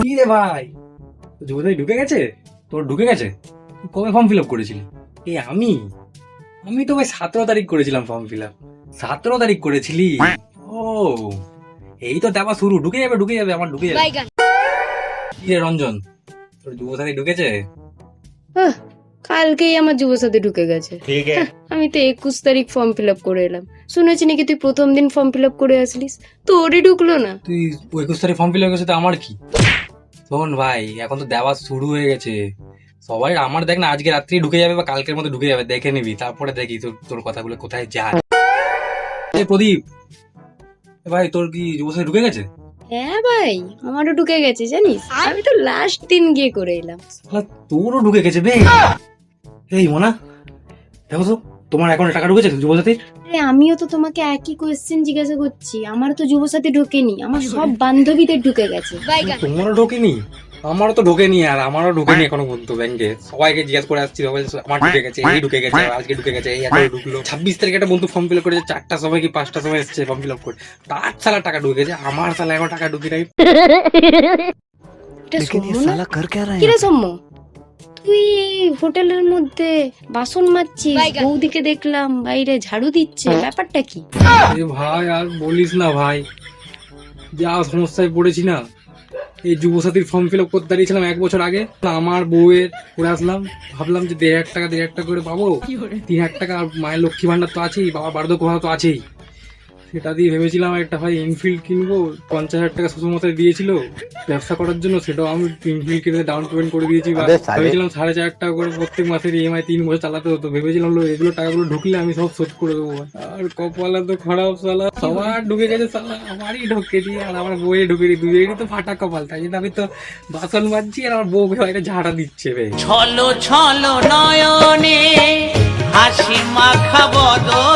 কি রে ভাই, যুবদাই ঢুকে গেছে? তোর ঢুকে গেছে? কবে ফর্ম ফিল আপ করেছিলি? আমি তো ভাই 17 তারিখ করেছিলাম ফর্ম ফিল আপ। 17 তারিখ করেছিলি? ও, এই তো দেওয়া শুরু। ঢুকে যাবে আমার ঢুকে যাবে। কি রে রঞ্জন, তোর যুবসাথী ঢুকেছে? কালকেই আমার যুবসাথী ঢুকে গেছে। আমি তো 21 তারিখ ফর্ম ফিল আপ করে এলাম। শুনেছি নাকি তুই প্রথম দিন ফর্ম ফিল আপ করে আসলিস, তোরই ঢুকলো না। তুই 21 তারিখ ফর্ম ফিল আপ করেছে তো আমার কি? শোন ভাই, এখন তো দেওয়া শুরু হয়ে গেছে সবাই। আমার দেখ না, আজকে রাত্রি ঢুকে যাবে বা কালকের মধ্যে ঢুকে যাবে, দেখে নিবি, তারপরে দেখি তোর কথাগুলো কোথায় যায়। প্রদীপ ভাই, তোর কি যুবসাথী ঢুকে গেছে? হ্যাঁ ভাই, আমারও ঢুকে গেছে জানিস। আমি তো লাস্ট দিন গিয়ে করে এলাম। তোরও ঢুকে গেছে বে। এই মোনা, দেখো তো তোমার অ্যাকাউন্টে টাকা ঢুকেছে যুবসাথীর? আমিও তো তোমাকে একই কোয়েশ্চেন জিজ্ঞাসা করছি। আমার তো যুবসাথী ঢোকেনি, আমার সব বান্ধবীদের ঢুকে গেছে। তোমারও ঢোকেনি? আমারও তো ঢোকেনি, আর আমারও ঢোকেনি এখনো পর্যন্ত। ব্যাংকে সবাইকে জিজ্ঞাসা করে আসছি, সবাই আমার ঢুকে গেছে, এই ঢুকে গেছে, আজকে ঢুকে গেছে, এই এখনো ঢুকলো। 26 তারিখে একটা বন্ধু ফর্ম ফিল আপ করেছে, 4টার সময় কি 5টার সময় এসছে ফর্ম ফিল আপ করে, তার সালা টাকা ঢুকে গেছে, আমার সালা এখন টাকা ঢুকে নাই। কিরে সৌম্য, তুই হোটেলের মধ্যে বাসন মাজছিস, বৌদিকে দেখলাম বাইরে ঝাড়ু দিচ্ছে, ব্যাপারটা কি? ভাই আর বলিস না ভাই, যা সমস্যায় পড়েছি না। এই যুবসাথীর ফর্ম ফিল আপ করতে দাঁড়িয়েছিলাম 1 বছর আগে, আমার বউয়ের করে আসলাম, ভাবলাম যে 1,500 টাকা করে পাবো, 3,000 টাকা মায়ের লক্ষ্মী ভান্ডার তো আছেই, বাবা বার্ধক্য ভাতা তো আছেই। সেটা দিয়ে ভেবেছিলাম একটা ভাই ইনফিল্ড কিনবো। 50,000 টাকা শ্বশুরমশাই দিয়েছিল ব্যবসা করার জন্য, সেটাও আমি ইনফিল্ড কিনে ডাউন পেমেন্ট করে দিয়েছি। ভেবেছিলাম 4,500 টাকা করে প্রত্যেক মাসের ইএমআই 3 বছর চালাতে হতো। ভেবেছিলাম এগুলো টাকাগুলো ঢুকলে আমি সব শোধ করে দেবো। আর কপালা তো খারাপ, সালা সবার ঢুকে গেছে, সালা আমারই ঢুকেনি আর আমার বউয়ে ঢুকেনি। দুজনেরই তো ফাটা কপাল। তাই জন্য আমি তো বাসন মাজছি আর আমার বউকে বাইরে ঝাড়া দিচ্ছে বে। ছলো ছলো নয়নে হাসি মাখা বদন।